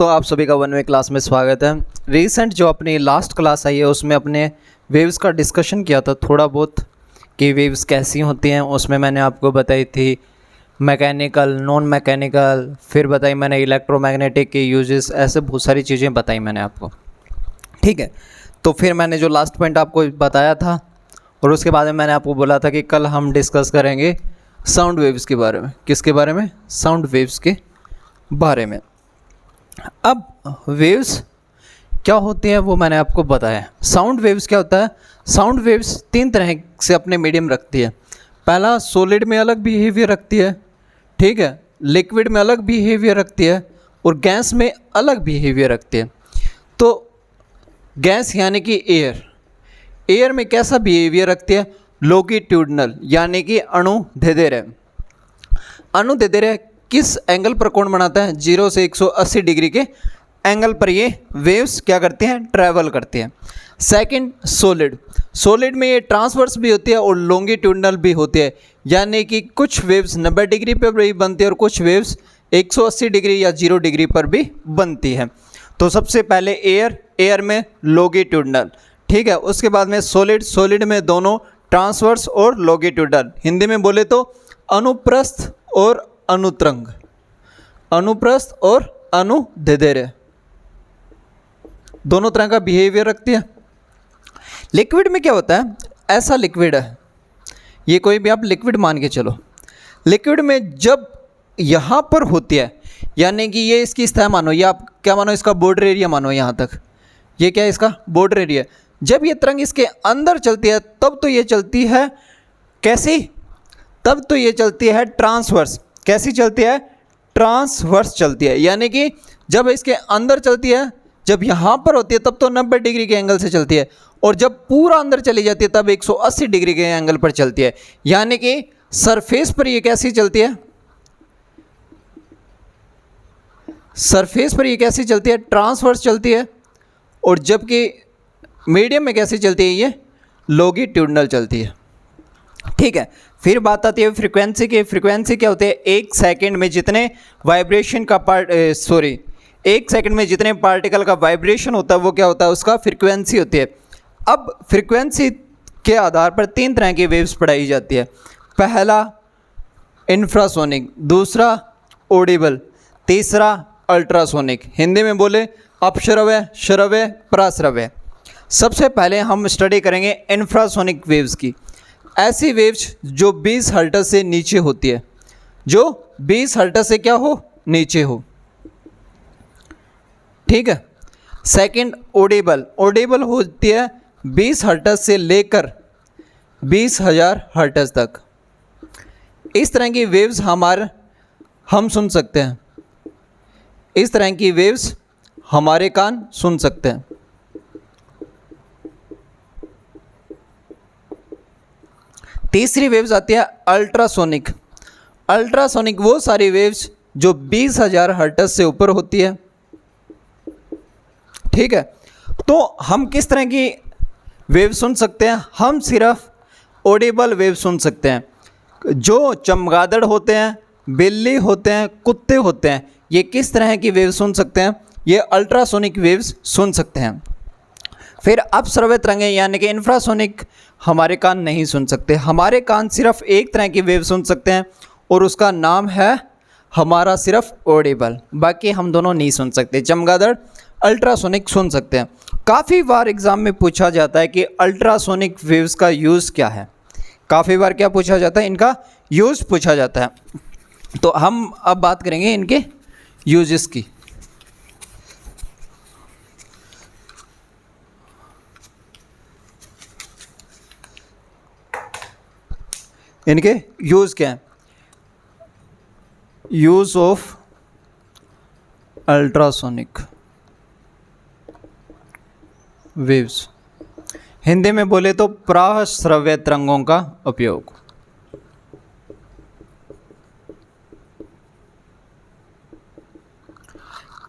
तो आप सभी का 1वे क्लास में स्वागत है। रिसेंट जो अपनी लास्ट क्लास आई है उसमें अपने वेव्स का डिस्कशन किया था थोड़ा बहुत कि वेव्स कैसी होती हैं। उसमें मैंने आपको बताई थी मैकेनिकल, नॉन मैकेनिकल, फिर बताई मैंने इलेक्ट्रोमैग्नेटिक के यूजेस, ऐसे बहुत सारी चीज़ें बताई मैंने आपको। ठीक है, तो फिर मैंने जो लास्ट पॉइंट आपको बताया था और उसके बाद में मैंने आपको बोला था कि कल हम डिस्कस करेंगे साउंड वेव्स के बारे में। किसके बारे में? साउंड वेव्स के बारे में। अब वेव्स क्या होती हैं वो मैंने आपको बताया। साउंड वेव्स क्या होता है? साउंड वेव्स तीन तरह से अपने मीडियम रखती है। पहला, सॉलिड में अलग बिहेवियर रखती है, ठीक है, लिक्विड में अलग बिहेवियर रखती है और गैस में अलग बिहेवियर रखती है। तो गैस यानी कि एयर में कैसा बिहेवियर रखती है? लॉन्गिट्यूडनल, यानी कि अणुदेदेर किस एंगल पर कोण बनाता है? 0 से 180 डिग्री के एंगल पर ये वेव्स क्या करती हैं? ट्रैवल करती हैं। सेकंड, सॉलिड में ये ट्रांसवर्स भी होती है और लॉन्गिट्यूडनल भी होती है, यानी कि कुछ वेव्स 90 डिग्री पर भी बनती है और कुछ वेव्स 180 डिग्री या 0 डिग्री पर भी बनती है। तो सबसे पहले एयर में लॉन्गिट्यूडनल, ठीक है। उसके बाद में सॉलिड में दोनों ट्रांसवर्स और लॉन्गिट्यूडनल। हिंदी में बोले तो अनुप्रस्थ और अनुत्रंग, अनुप्रस्थ और अनुदैर्ध्य, दोनों तरह का बिहेवियर रखती है। लिक्विड में क्या होता है? ऐसा लिक्विड है, ये कोई भी आप लिक्विड मान के चलो। लिक्विड में जब यहाँ पर होती है, यानी कि ये इसकी सतह मानो, या आप क्या मानो, इसका बॉर्डर एरिया मानो, यहाँ तक ये क्या है? इसका बॉर्डर एरिया। जब ये तरंग इसके अंदर चलती है तब तो ये चलती है कैसी? तब तो ये चलती है ट्रांसवर्स। कैसी चलती है? ट्रांसवर्स चलती है, यानी कि जब इसके अंदर चलती है, जब यहाँ पर होती है तब तो 90 डिग्री के एंगल से चलती है, और जब पूरा अंदर चली जाती है तब 180 डिग्री के एंगल पर चलती है, यानी कि सरफेस पर ये कैसी चलती है? सरफेस पर ये कैसी चलती है? ट्रांसवर्स चलती है। और जबकि मीडियम में कैसी चलती है? ये लॉन्गिट्यूडनल चलती है, ठीक है। फिर बात आती है फ्रीक्वेंसी की। फ्रीक्वेंसी क्या होती है? एक सेकंड में जितने पार्टिकल का वाइब्रेशन होता है वो क्या होता है? उसका फ्रीक्वेंसी होती है। अब फ्रीक्वेंसी के आधार पर तीन तरह की वेव्स पढ़ाई जाती है। पहला इंफ्रासोनिक, दूसरा ऑडिबल, तीसरा अल्ट्रासोनिक। हिंदी में बोले अपश्रव्य, श्रव्य, पराश्रव्य। सबसे पहले हम स्टडी करेंगे इंफ्रासोनिक वेव्स की। ऐसी वेव्स जो 20 हर्ट्ज से नीचे होती है, जो 20 हर्ट्ज से क्या हो? नीचे हो, ठीक है। सेकंड ऑडिबल होती है 20 हर्ट्ज से लेकर 20,000 हर्ट्ज तक। इस तरह की वेव्स हम सुन सकते हैं, इस तरह की वेव्स हमारे कान सुन सकते हैं। तीसरी वेव्स आती है अल्ट्रासोनिक। अल्ट्रासोनिक वो सारी वेव्स जो 20,000 हर्ट्ज से ऊपर होती है, ठीक है। तो हम किस तरह की वेव सुन सकते हैं? हम सिर्फ ऑडिबल वेव सुन सकते हैं। जो चमगादड़ होते हैं, बिल्ली होते हैं, कुत्ते होते हैं, ये किस तरह की वेव सुन सकते हैं? ये अल्ट्रासोनिक वेव्स सुन सकते हैं। फिर अपश्रव्य तरंगें यानी कि इंफ्रासोनिक हमारे कान नहीं सुन सकते। हमारे कान सिर्फ एक तरह की वेव सुन सकते हैं और उसका नाम है हमारा सिर्फ ऑडिबल, बाकी हम दोनों नहीं सुन सकते। चमगादड़ अल्ट्रासोनिक सुन सकते हैं। काफ़ी बार एग्ज़ाम में पूछा जाता है कि अल्ट्रासोनिक वेव्स का यूज़ क्या है। काफ़ी बार क्या पूछा जाता है? इनका यूज़ पूछा जाता है। तो हम अब बात करेंगे इनके यूजेस की। इनके यूज़ क्या है? Use of ultrasonic waves, Hindi में बोले तो प्राश्रव्य तरंगों का उपयोग।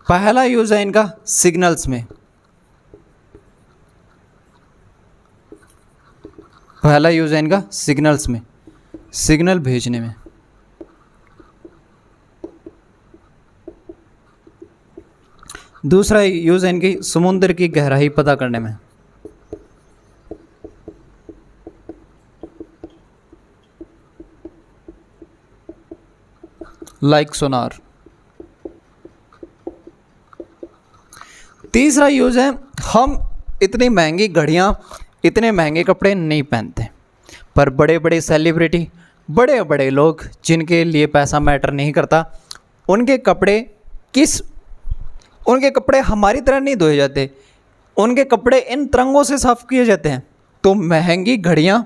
पहला यूज़ है इनका सिग्नल्स में। पहला यूज़ है इनका सिग्नल्स में, सिग्नल भेजने में। दूसरा यूज़ है इनकी समुद्र की गहराई पता करने में। लाइक सोनार। तीसरा यूज़ है, हम इतनी महंगी घड़ियाँ, इतने महंगे कपड़े नहीं पहनते, पर बड़े बड़े सेलिब्रिटी, बड़े बड़े लोग जिनके लिए पैसा मैटर नहीं करता, उनके कपड़े हमारी तरह नहीं धोए जाते, उनके कपड़े इन तरंगों से साफ किए जाते हैं। तो महंगी घड़ियाँ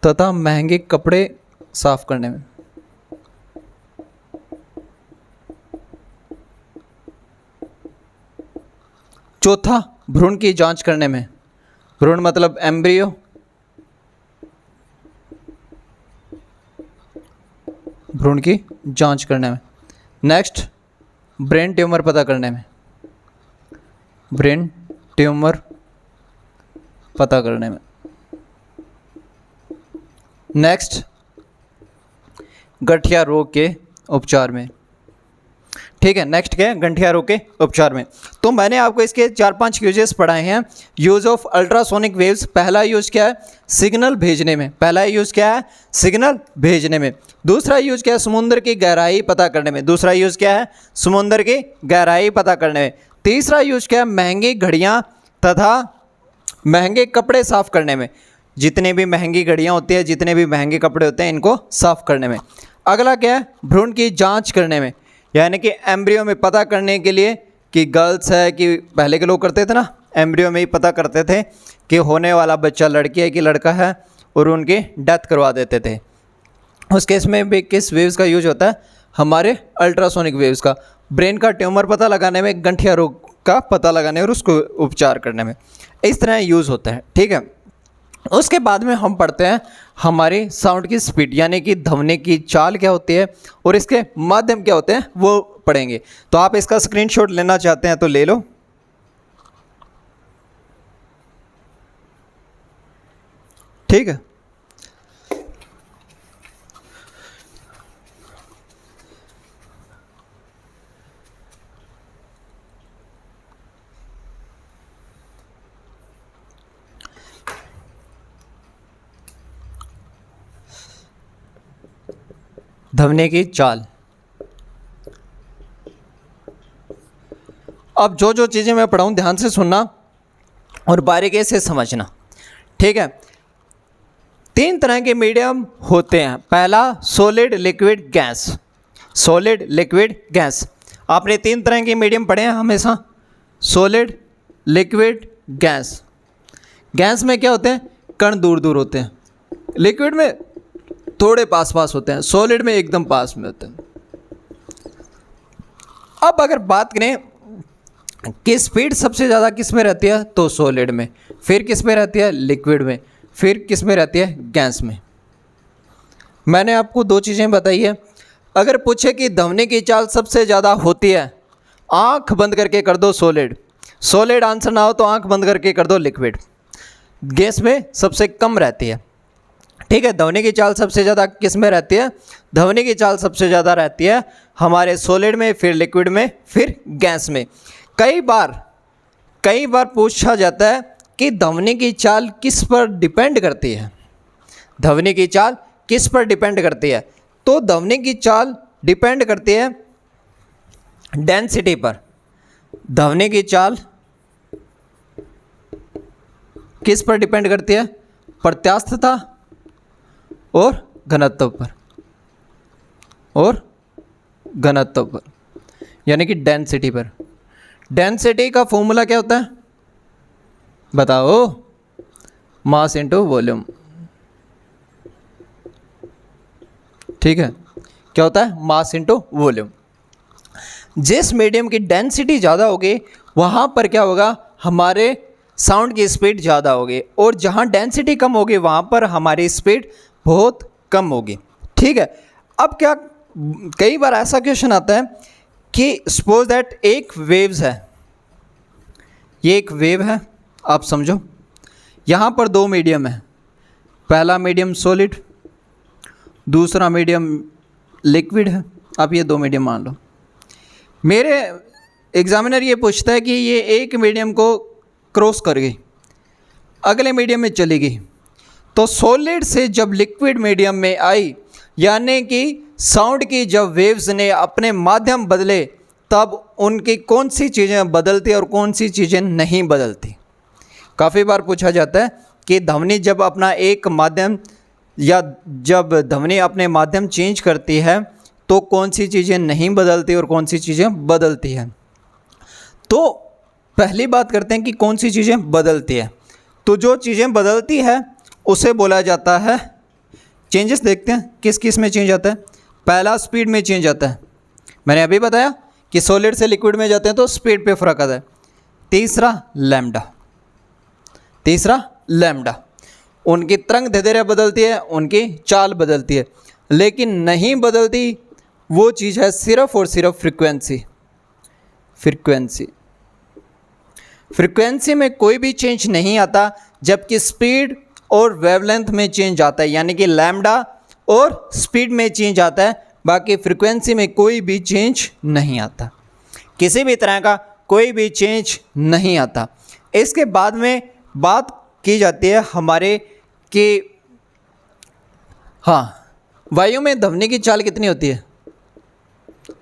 तथा महंगे कपड़े साफ करने में। चौथा, भ्रूण की जांच करने में। भ्रूण मतलब एम्ब्रियो, भ्रूण की जांच करने में। नेक्स्ट, ब्रेन ट्यूमर पता करने में। ब्रेन ट्यूमर पता करने में। नेक्स्ट, गठिया रोग के उपचार में। ठीक है, नेक्स्ट क्या है, गठिया रोग के उपचार में। तो मैंने आपको इसके 4-5 यूजेस पढ़ाए हैं। यूज ऑफ अल्ट्रासोनिक वेव्स, पहला यूज क्या है, सिग्नल भेजने में। पहला यूज क्या है, सिग्नल भेजने में। दूसरा यूज क्या है, समुद्र की गहराई पता करने में। दूसरा यूज क्या है, समुद्र की गहराई पता करने में। तीसरा यूज क्या है, महंगी घड़ियाँ तथा महंगे कपड़े साफ करने में। जितने भी महंगी घड़ियाँ होती है, जितने भी महंगे कपड़े होते हैं, इनको साफ करने में। अगला क्या है, भ्रूण की जांच करने में, यानी कि एम्ब्रियो में पता करने के लिए कि गर्ल्स है कि पहले के लोग करते थे ना, एम्ब्रियो में ही पता करते थे कि होने वाला बच्चा लड़की है कि लड़का है, और उनकी डेथ करवा देते थे। उस केस में भी किस वेव्स का यूज होता है, हमारे अल्ट्रासोनिक वेव्स का। ब्रेन का ट्यूमर पता लगाने में, गठिया रोग का पता लगाने और उसको उपचार करने में, इस तरह यूज़ होता है। ठीक है, उसके बाद में हम पढ़ते हैं हमारी साउंड की स्पीड, यानी कि ध्वनि की चाल क्या होती है और इसके माध्यम क्या होते हैं, वो पढ़ेंगे। तो आप इसका स्क्रीनशॉट लेना चाहते हैं तो ले लो। ठीक है, ध्वनि की चाल। अब जो जो चीज़ें मैं पढ़ाऊँ ध्यान से सुनना और बारीकी से समझना। ठीक है, 3 तरह के मीडियम होते हैं। पहला, solid, liquid, gas. Solid, liquid, gas. आपने 3 तरह के मीडियम पढ़े हैं हमेशा, सॉलिड, लिक्विड, गैस। गैस में क्या होते हैं, कण दूर दूर होते हैं। लिक्विड में थोड़े पास पास होते हैं। सॉलिड में एकदम पास में होते हैं। अब अगर बात करें कि स्पीड सबसे ज़्यादा किस में रहती है, तो सॉलिड में। फिर किस में रहती है, लिक्विड में। फिर किस में रहती है, गैस में। मैंने आपको 2 चीज़ें बताई है। अगर पूछे कि ध्वनि की चाल सबसे ज़्यादा होती है, आंख बंद करके कर दो सॉलिड। सॉलिड आंसर ना हो तो आंख बंद करके कर दो लिक्विड। गैस में सबसे कम रहती है। ठीक है, ध्वनि की चाल सबसे ज़्यादा किस में रहती है, ध्वनि की चाल सबसे ज़्यादा रहती है हमारे सॉलिड में, फिर लिक्विड में, फिर गैस में। कई बार पूछा जाता है कि ध्वनि की चाल किस पर डिपेंड करती है। ध्वनि की चाल किस पर डिपेंड करती है, तो ध्वनि की चाल डिपेंड करती है डेंसिटी पर। ध्वनि की चाल किस पर डिपेंड करती है, प्रत्यास्थता और घनत्व पर, यानी कि डेंसिटी पर। डेंसिटी का फॉर्मूला क्या होता है, बताओ, मास इनटू वॉल्यूम। ठीक है, क्या होता है, मास इनटू वॉल्यूम। जिस मीडियम की डेंसिटी ज़्यादा होगी वहाँ पर क्या होगा, हमारे साउंड की स्पीड ज़्यादा होगी, और जहाँ डेंसिटी कम होगी वहाँ पर हमारी स्पीड बहुत कम होगी। ठीक है, अब क्या, कई बार ऐसा क्वेश्चन आता है कि सपोज दैट एक वेव्स है, ये एक वेव है, आप समझो। यहाँ पर 2 मीडियम है। पहला मीडियम सॉलिड, दूसरा मीडियम लिक्विड है, आप ये 2 मीडियम मान लो। मेरे एग्जामिनर ये पूछता है कि ये एक मीडियम को क्रॉस कर गई, अगले मीडियम में चली गई, तो सॉलिड से जब लिक्विड मीडियम में आई, यानी कि साउंड की जब वेव्स ने अपने माध्यम बदले, तब उनकी कौन सी चीज़ें बदलती और कौन सी चीज़ें नहीं बदलती। काफ़ी बार पूछा जाता है कि ध्वनि जब अपना एक माध्यम या जब ध्वनि अपने माध्यम चेंज करती है तो कौन सी चीज़ें नहीं बदलती और कौन सी चीज़ें बदलती हैं। तो पहली बात करते हैं कि कौन सी चीज़ें बदलती है। तो जो चीज़ें बदलती है उसे बोला जाता है चेंजेस। देखते हैं किस किस में चेंज आता है। पहला स्पीड में चेंज आता है, मैंने अभी बताया कि सॉलिड से लिक्विड में जाते हैं तो स्पीड पे फ़र्क आता है। तीसरा लैम्डा, उनकी तरंग दैर्ध्य बदलती है, उनकी चाल बदलती है, लेकिन नहीं बदलती वो चीज़ है सिर्फ और सिर्फ फ्रीक्वेंसी में कोई भी चेंज नहीं आता, जबकि स्पीड और वेवलेंथ में चेंज आता है, यानी कि लैम्डा और स्पीड में चेंज आता है, बाकी फ्रीक्वेंसी में कोई भी चेंज नहीं आता, किसी भी तरह का कोई भी चेंज नहीं आता। इसके बाद में बात की जाती है हमारे कि हाँ, वायु में ध्वनि की चाल कितनी होती है।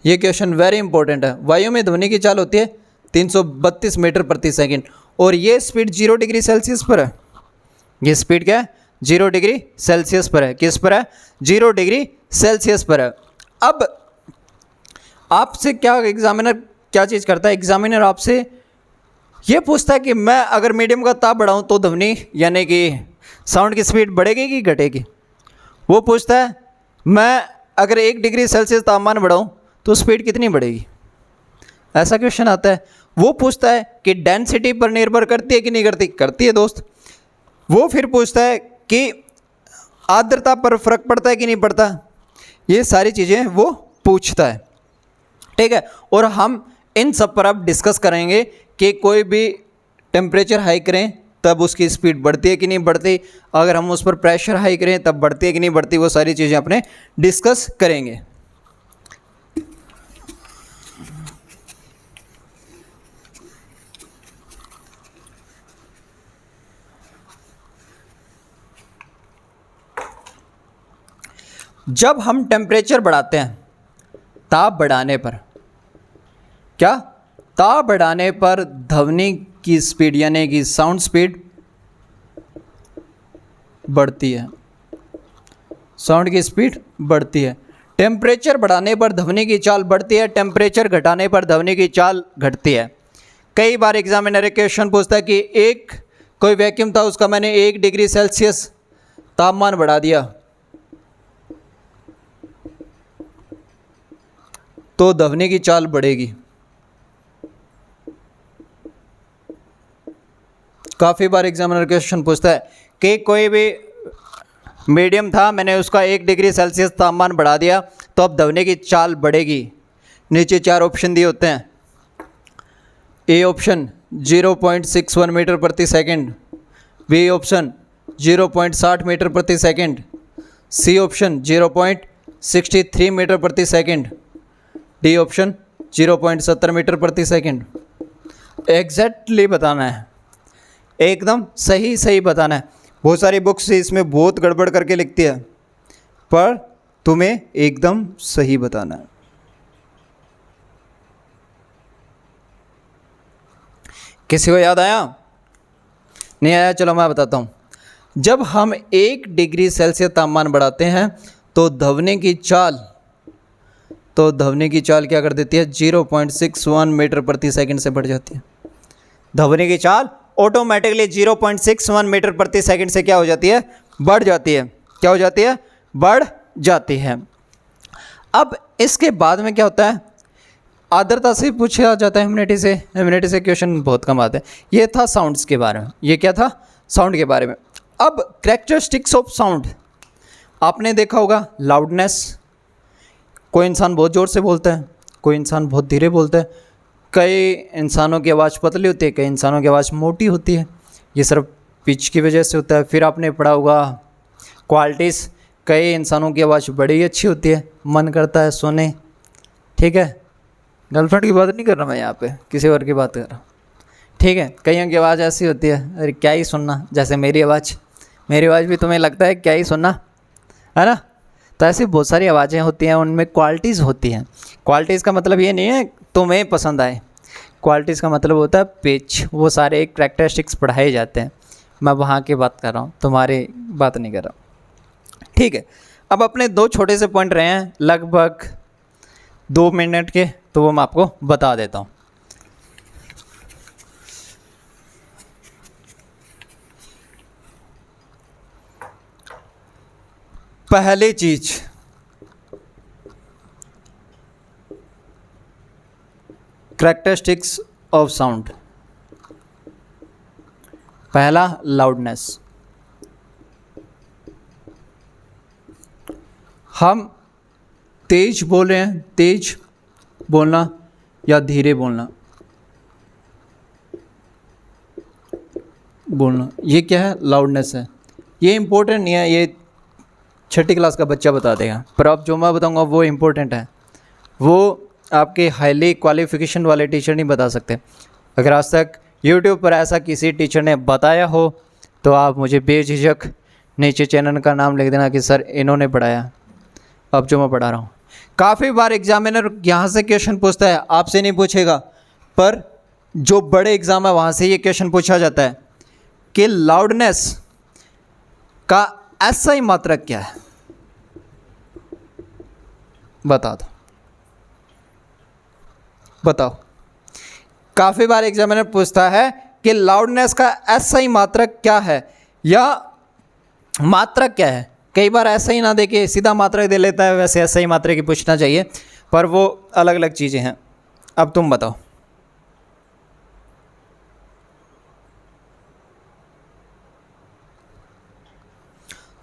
ये क्वेश्चन वेरी इंपॉर्टेंट है। वायु में ध्वनि की चाल होती है 332 मीटर प्रति सेकंड, और ये स्पीड 0 डिग्री सेल्सियस पर है। ये स्पीड क्या है? 0 डिग्री सेल्सियस पर है। किस पर है? 0 डिग्री सेल्सियस पर है। अब आपसे क्या एग्जामिनर क्या चीज़ करता है? एग्जामिनर आपसे ये पूछता है कि मैं अगर मीडियम का ताप बढ़ाऊं तो ध्वनि यानी कि साउंड की स्पीड बढ़ेगी कि घटेगी। वो पूछता है मैं अगर 1 डिग्री सेल्सियस तापमान बढ़ाऊं तो स्पीड कितनी बढ़ेगी। ऐसा क्वेश्चन आता है। वो पूछता है कि डेंसिटी पर निर्भर करती है कि नहीं करती। करती है दोस्त। वो फिर पूछता है कि आर्द्रता पर फर्क पड़ता है कि नहीं पड़ता। ये सारी चीज़ें वो पूछता है, ठीक है। और हम इन सब पर अब डिस्कस करेंगे कि कोई भी टेम्परेचर हाई करें तब उसकी स्पीड बढ़ती है कि नहीं बढ़ती, अगर हम उस पर प्रेशर हाई करें तब बढ़ती है कि नहीं बढ़ती, वो सारी चीज़ें अपने डिस्कस करेंगे। जब हम टेम्परेचर बढ़ाते हैं, ताप बढ़ाने पर क्या? ताप बढ़ाने पर ध्वनि की स्पीड यानी कि साउंड स्पीड बढ़ती है। साउंड की स्पीड बढ़ती है। टेम्परेचर बढ़ाने पर ध्वनि की चाल बढ़ती है, टेम्परेचर घटाने पर ध्वनि की चाल घटती है। कई बार एग्जामिनर क्वेश्चन पूछता है कि एक कोई वैक्यूम था, उसका मैंने 1 डिग्री सेल्सियस तापमान बढ़ा दिया तो ध्वनि की चाल बढ़ेगी। काफ़ी बार एग्जामिनर क्वेश्चन पूछता है कि कोई भी मीडियम था, मैंने उसका 1 डिग्री सेल्सियस तापमान बढ़ा दिया तो अब ध्वनि की चाल बढ़ेगी। नीचे 4 ऑप्शन दिए होते हैं। ए ऑप्शन 0.61 मीटर प्रति सेकंड, बी ऑप्शन 0.60 मीटर प्रति सेकंड, सी ऑप्शन 0.63 मीटर प्रति सेकंड, डी ऑप्शन 0.70 मीटर प्रति सेकंड। एग्जैक्टली बताना है, एकदम सही बताना है। बहुत सारी बुक्स इसमें बहुत गड़बड़ करके लिखती है, पर तुम्हें एकदम सही बताना है। किसी को याद आया? नहीं आया? चलो मैं बताता हूँ। जब हम 1 डिग्री सेल्सियस तापमान बढ़ाते हैं तो ध्वनि की चाल क्या कर देती है? 0.61 मीटर प्रति सेकंड से बढ़ जाती है। ध्वनि की चाल ऑटोमेटिकली 0.61 मीटर प्रति सेकंड से क्या हो जाती है? बढ़ जाती है। क्या हो जाती है? बढ़ जाती है। अब इसके बाद में क्या होता है? आर्द्रता से पूछा जाता है, ह्यूमिडिटी से क्वेश्चन बहुत कम आते हैं। ये था साउंड्स के बारे में। ये क्या था? साउंड के बारे में। अब कैरेक्टरिस्टिक्स ऑफ साउंड आपने देखा होगा। लाउडनेस, कोई इंसान बहुत ज़ोर से बोलता है, कोई इंसान बहुत धीरे बोलता है, कई इंसानों की आवाज़ पतली होती है, कई इंसानों की आवाज़ मोटी होती है। ये सिर्फ पिच की वजह से होता है। फिर आपने पढ़ा होगा क्वालिटीज़ कई इंसानों की आवाज़ बड़ी अच्छी होती है, मन करता है सुने, ठीक है। गर्लफ्रेंड की बात नहीं कर रहा मैं यहाँ पे, किसी और की बात कर रहा हूँ, ठीक है। कईयों की आवाज़ ऐसी होती है, अरे क्या ही सुनना, जैसे मेरी आवाज़ भी तुम्हें लगता है क्या ही सुनना, है ना। तो ऐसी बहुत सारी आवाज़ें होती हैं, उनमें क्वालिटीज़ होती हैं। क्वालिटीज़ का मतलब ये नहीं है तुम्हें पसंद आए, क्वालिटीज़ का मतलब होता है पिच, वो सारे करैक्टरिस्टिक्स पढ़ाए जाते हैं। मैं वहाँ की बात कर रहा हूँ, तुम्हारी बात नहीं कर रहा हूँ, ठीक है। अब अपने 2 छोटे से पॉइंट रहे हैं लगभग 2 मिनट के, तो वो मैं आपको बता देता हूँ। पहली चीज, करैक्टरिस्टिक्स ऑफ साउंड। पहला लाउडनेस। हम तेज बोल रहे हैं, तेज बोलना या धीरे बोलना, ये क्या है, लाउडनेस है। ये इम्पोर्टेंट नहीं है, ये 6ठी क्लास का बच्चा बता देगा, पर अब जो मैं बताऊंगा वो इम्पोर्टेंट है। वो आपके हाईली क्वालिफिकेशन वाले टीचर नहीं बता सकते। अगर आज तक यूट्यूब पर ऐसा किसी टीचर ने बताया हो तो आप मुझे बेझिझक नीचे चैनल का नाम लिख देना कि सर इन्होंने पढ़ाया। अब जो मैं पढ़ा रहा हूँ, काफ़ी बार एग्जामिनर यहाँ से क्वेश्चन पूछता है, आपसे नहीं पूछेगा, पर जो बड़े एग्ज़ाम है वहाँ से ये क्वेश्चन पूछा जाता है कि लाउडनेस का SI मात्रक क्या है, बता दो, बताओ। काफ़ी बार एग्जामिनर पूछता है कि लाउडनेस का SI मात्रक क्या है या मात्रक क्या है। कई बार ऐसा ही ना दे के सीधा मात्रक दे लेता है, वैसे SI मात्रक ही पूछना चाहिए, पर वो अलग अलग चीज़ें हैं। अब तुम बताओ।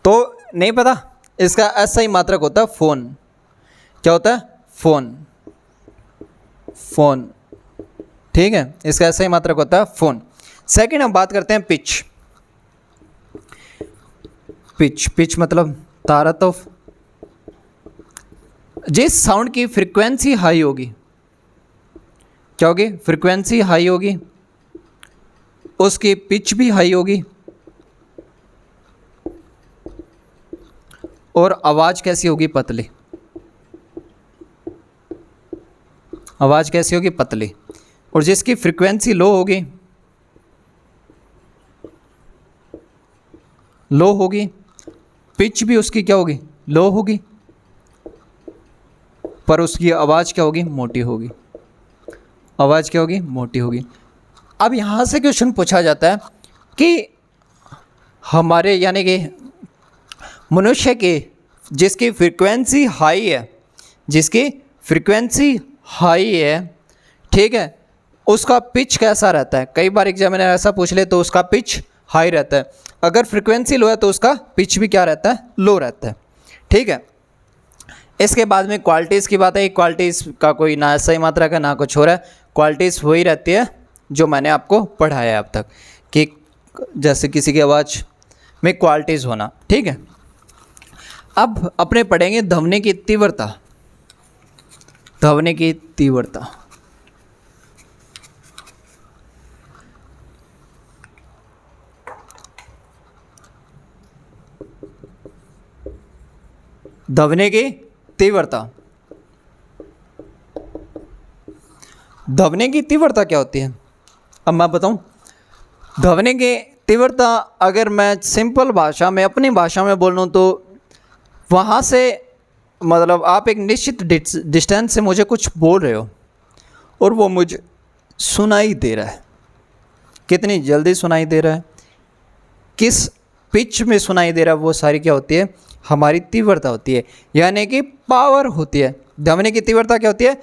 तो नहीं पता, इसका SI मात्रक होता है फ़ोन। क्या होता है, फ़ोन, फ़ोन, ठीक है। इसका SI मात्रक होता है फ़ोन। सेकंड हम बात करते हैं पिच। पिच मतलब तारतफ। जिस साउंड की फ्रीक्वेंसी हाई होगी, क्या होगी, फ्रीक्वेंसी हाई होगी, उसकी पिच भी हाई होगी, और आवाज़ कैसी होगी, पतली। आवाज़ कैसी होगी, पतली। और जिसकी फ्रीक्वेंसी लो होगी, लो होगी, पिच भी उसकी क्या होगी, लो होगी, पर उसकी आवाज़ क्या होगी, मोटी होगी। आवाज़ क्या होगी, मोटी होगी। अब यहाँ से क्वेश्चन पूछा जाता है कि हमारे यानी कि मनुष्य के जिसकी फ्रीक्वेंसी हाई है, जिसकी फ्रीक्वेंसी हाई है, ठीक है, उसका पिच कैसा रहता है। कई बार एग्जामिनर ऐसा पूछ ले तो उसका पिच हाई रहता है, अगर फ्रीक्वेंसी लो है तो उसका पिच भी क्या रहता है, लो रहता है, ठीक है। इसके बाद में क्वालिटीज़ की बात है। क्वालिटीज़ का कोई ना SI मात्रा का ना कुछ हो रहा है, क्वालिटीज़ वही रहती है जो मैंने आपको पढ़ाया है अब तक, कि जैसे किसी की आवाज़ में क्वालिटीज़ होना, ठीक है। अब अपने पढ़ेंगे ध्वनि की तीव्रता। ध्वनि की तीव्रता, ध्वनि की तीव्रता। ध्वनि की तीव्रता क्या होती है, अब मैं बताऊं। ध्वनि की तीव्रता अगर मैं सिंपल भाषा में, अपनी भाषा में बोल लूँ, तो वहाँ से मतलब आप एक निश्चित डिस्टेंस से मुझे कुछ बोल रहे हो और वो मुझे सुनाई दे रहा है। कितनी जल्दी सुनाई दे रहा है, किस पिच में सुनाई दे रहा है, वो सारी क्या होती है, हमारी तीव्रता होती है, यानी कि पावर होती है। ध्वनि की तीव्रता क्या होती है,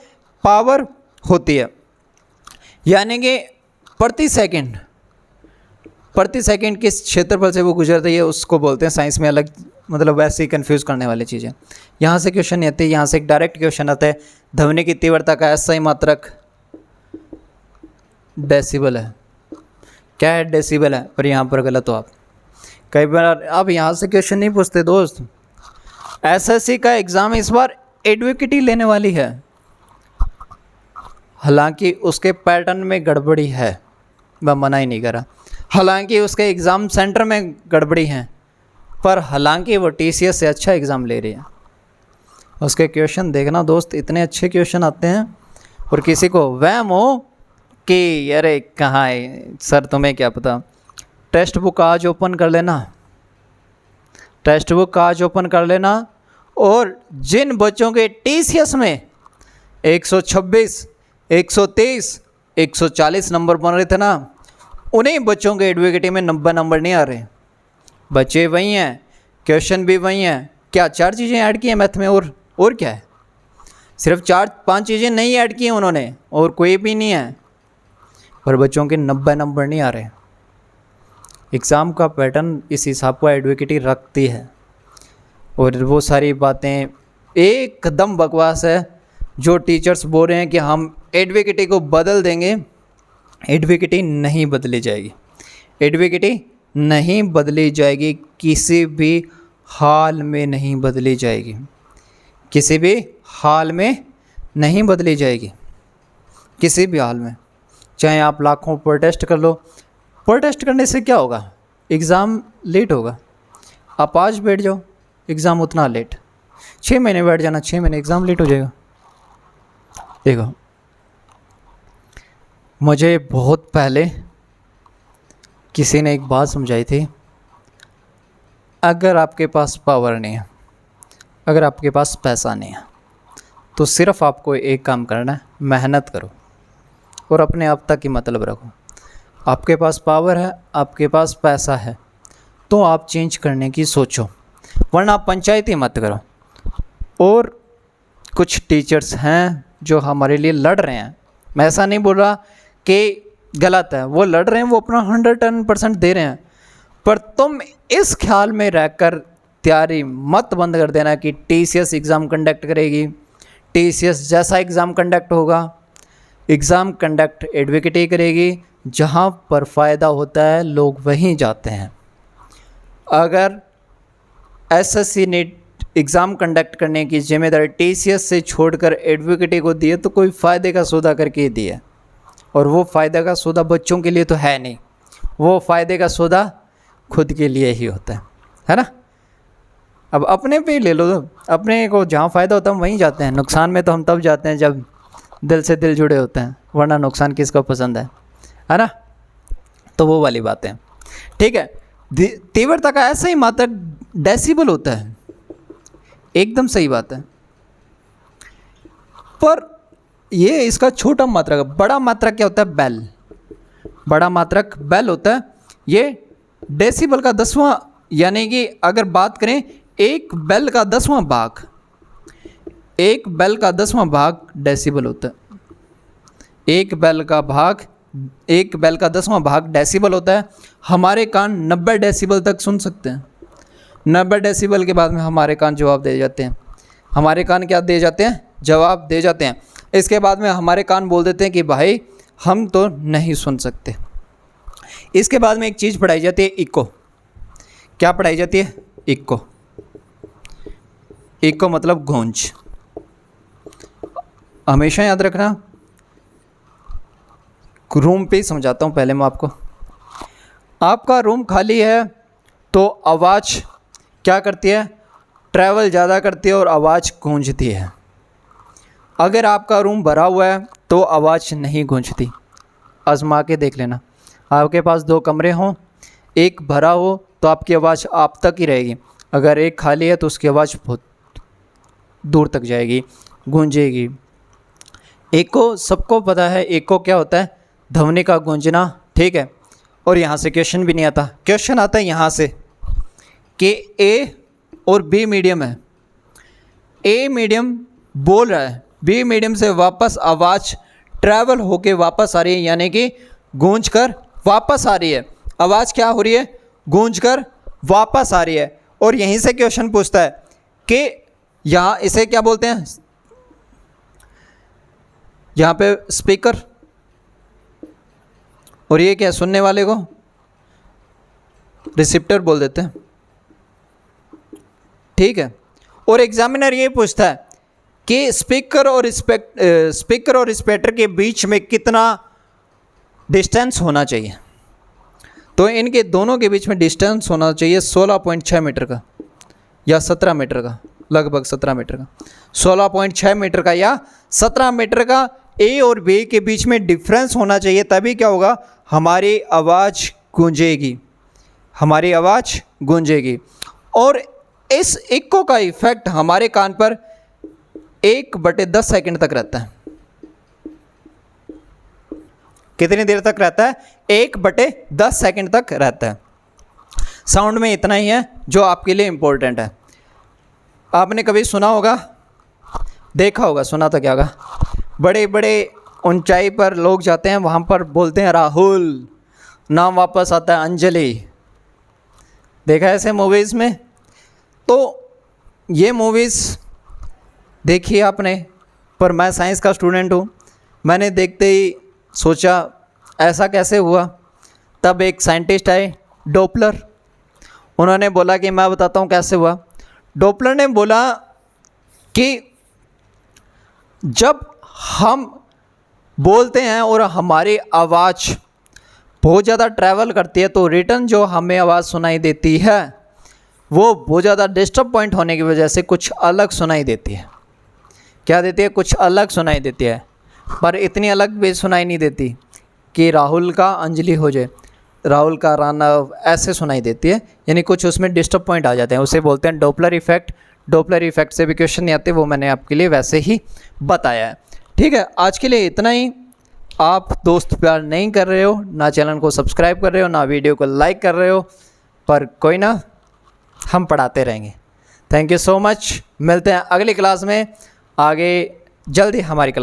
पावर होती है। यानी कि प्रति सेकंड किस क्षेत्रफल से वो गुजरती है उसको बोलते हैं साइंस में अलग, मतलब वैसे ही कंफ्यूज करने वाली चीज़ें। यहाँ से क्वेश्चन नहीं आते, यहाँ से एक डायरेक्ट क्वेश्चन आता है, ध्वनि की तीव्रता का SI मात्रक डेसिबल है। क्या है, डेसिबल है, पर यहाँ पर गलत हो आप। कई बार अब यहाँ से क्वेश्चन नहीं पूछते दोस्त, एसएससी का एग्ज़ाम इस बार एडवोकेटी लेने वाली है, हालांकि उसके पैटर्न में गड़बड़ी है, मैं मना ही नहीं कर रहा, हालांकि उसके एग्ज़ाम सेंटर में गड़बड़ी है, पर हालांकि वो टीसीएस से अच्छा एग्ज़ाम ले रही है। उसके क्वेश्चन देखना दोस्त, इतने अच्छे क्वेश्चन आते हैं। और किसी को वहम हो कि अरे कहाँ है सर, तुम्हें क्या पता, टेक्स्ट बुक आज ओपन कर लेना, टेक्स्ट बुक आज ओपन कर लेना, और जिन बच्चों के टीसीएस में 126, 123, 140 नंबर बन रहे थे ना, उन्हीं बच्चों के एडवोकेटी में 90 नंबर नहीं आ रहे। बच्चे वही हैं, क्वेश्चन भी वही हैं, क्या 4 चीज़ें ऐड की हैं मैथ में, और क्या है, सिर्फ 4-5 चीज़ें नहीं ऐड की हैं उन्होंने, और कोई भी नहीं है, पर बच्चों के 90 नंबर नहीं आ रहे। एग्ज़ाम का पैटर्न इस हिसाब का एडवोकेटी रखती है, और वो सारी बातें एकदम बकवास है। जो टीचर्स बोल रहे हैं कि हम एडवोकेटी को बदल देंगे, एडवोकेटी नहीं बदली जाएगी, एडवोकेटी नहीं बदली जाएगी, किसी भी हाल में नहीं बदली जाएगी, किसी भी हाल में नहीं बदली जाएगी, किसी भी हाल में। चाहे आप लाखों प्रोटेस्ट कर लो, प्रोटेस्ट करने से क्या होगा, एग्ज़ाम लेट होगा। आप आज बैठ जाओ, एग्ज़ाम उतना लेट, 6 महीने बैठ जाना, 6 महीने एग्ज़ाम लेट हो जाएगा। देखो, मुझे बहुत पहले किसी ने एक बात समझाई थी, अगर आपके पास पावर नहीं है, अगर आपके पास पैसा नहीं है, तो सिर्फ आपको एक काम करना है, मेहनत करो और अपने आप तक ही मतलब रखो। आपके पास पावर है, आपके पास पैसा है, तो आप चेंज करने की सोचो, वरना आप पंचायती मत करो। और कुछ टीचर्स हैं जो हमारे लिए लड़ रहे हैं, मैं ऐसा नहीं बोल रहा कि गलत है, वो लड़ रहे हैं, वो अपना 110% दे रहे हैं, पर तुम इस ख्याल में रहकर तैयारी मत बंद कर देना कि टीसीएस एग्ज़ाम कंडक्ट करेगी, टीसीएस जैसा एग्ज़ाम कंडक्ट होगा। एग्ज़ाम कंडक्ट एडवोकेटी करेगी, जहाँ पर फ़ायदा होता है लोग वहीं जाते हैं। अगर एसएससी ने एग्ज़ाम कंडक्ट करने की जिम्मेदारी टीसीएस से छोड़कर एडवोकेटी को दी है, तो कोई फ़ायदे का सौदा करके दिया, और वो फ़ायदे का सौदा बच्चों के लिए तो है नहीं, वो फ़ायदे का सौदा खुद के लिए ही होता है ना। अब अपने पे ले लो, अपने को जहाँ फ़ायदा होता है हम वहीं जाते हैं, नुकसान में तो हम तब जाते हैं जब दिल से दिल जुड़े होते हैं, वरना नुकसान किसको पसंद है ना। तो वो वाली बातें, ठीक है। तीव्रता का ऐसा ही मात्रक डेसिबल होता है, एकदम सही बात है, पर ये इसका छोटा मात्रक। बड़ा मात्रक क्या होता है, बेल, बड़ा मात्रक बेल होता है। ये डेसिबल का 10वां, यानी कि अगर बात करें एक बेल का 10वां भाग, एक बेल का 10वां भाग डेसिबल होता है। एक बेल का 10वां भाग डेसिबल होता है। हमारे कान 90 डेसिबल तक सुन सकते हैं, 90 डेसिबल के बाद में हमारे कान जवाब दे जाते हैं। हमारे कान क्या दे जाते हैं, जवाब दे जाते हैं। इसके बाद में हमारे कान बोल देते हैं कि भाई हम तो नहीं सुन सकते। इसके बाद में एक चीज़ पढ़ाई जाती है, इको। क्या पढ़ाई जाती है, इको। इको मतलब गूंज। हमेशा याद रखना, रूम पे ही समझाता हूँ पहले मैं आपको। आपका रूम खाली है तो आवाज़ क्या करती है, ट्रैवल ज़्यादा करती है और आवाज़ गूंजती है। अगर आपका रूम भरा हुआ है तो आवाज़ नहीं गूंजती। आजमा के देख लेना, आपके पास 2 कमरे हों, एक भरा हो तो आपकी आवाज़ आप तक ही रहेगी, अगर एक खाली है तो उसकी आवाज़ बहुत दूर तक जाएगी, गूंजेगी। एको सबको पता है, एको क्या होता है, ध्वनि का गूंजना, ठीक है। और यहाँ से क्वेश्चन भी नहीं आता, क्वेश्चन आता है यहाँ से कि ए और बी मीडियम है, ए मीडियम बोल रहा है, बी मीडियम से वापस आवाज़ ट्रैवल होके वापस आ रही है, यानी कि गूंज कर वापस आ रही है। आवाज़ क्या हो रही है, गूंज कर वापस आ रही है। और यहीं से क्वेश्चन पूछता है कि यहाँ इसे क्या बोलते हैं, यहाँ पे स्पीकर, और ये क्या, सुनने वाले को रिसीप्टर बोल देते हैं, ठीक है। और एग्जामिनर ये पूछता है कि स्पीकर और स्पीकर के बीच में कितना डिस्टेंस होना चाहिए। तो इनके दोनों के बीच में डिस्टेंस होना चाहिए 16.6 मीटर का या 17 मीटर का, लगभग 17 मीटर का, 16.6 मीटर का या 17 मीटर का ए और बी के बीच में डिफरेंस होना चाहिए, तभी क्या होगा, हमारी आवाज़ गूंजेगी, हमारी आवाज़ गूंजेगी। और इस इक्को का इफेक्ट हमारे कान पर 1/10 सेकंड तक रहता है। कितनी देर तक रहता है? 1/10 सेकंड तक रहता है। साउंड में इतना ही है जो आपके लिए इम्पोर्टेंट है। आपने कभी सुना होगा, देखा होगा, सुना तो क्या होगा, बड़े बड़े ऊंचाई पर लोग जाते हैं, वहाँ पर बोलते हैं राहुल, नाम वापस आता है अंजलि। देखा है ऐसे मूवीज़ में? तो ये मूवीज़ देखी आपने, पर मैं साइंस का स्टूडेंट हूँ, मैंने देखते ही सोचा ऐसा कैसे हुआ। तब एक साइंटिस्ट आए, डॉपलर, उन्होंने बोला कि मैं बताता हूँ कैसे हुआ। डॉपलर ने बोला कि जब हम बोलते हैं और हमारी आवाज़ बहुत ज़्यादा ट्रैवल करती है तो रिटर्न जो हमें आवाज़ सुनाई देती है वो बहुत ज़्यादा डिस्टर्ब पॉइंट होने की वजह से कुछ अलग सुनाई देती है। क्या देती है? कुछ अलग सुनाई देती है, पर इतनी अलग भी सुनाई नहीं देती कि राहुल का अंजलि हो जाए, राहुल का राना, ऐसे सुनाई देती है, यानी कुछ उसमें डिस्टर्ब पॉइंट आ जाते हैं, उसे बोलते हैं डॉपलर इफेक्ट। डॉपलर इफेक्ट से भी क्वेश्चन नहीं आते, वो मैंने आपके लिए वैसे ही बताया है। ठीक है, आज के लिए इतना ही। आप दोस्त प्यार नहीं कर रहे हो, ना चैनल को सब्सक्राइब कर रहे हो, ना वीडियो को लाइक कर रहे हो, पर कोई ना, हम पढ़ाते रहेंगे। Thank you so much. मिलते हैं अगली क्लास में, आगे जल्दी हमारी क्लास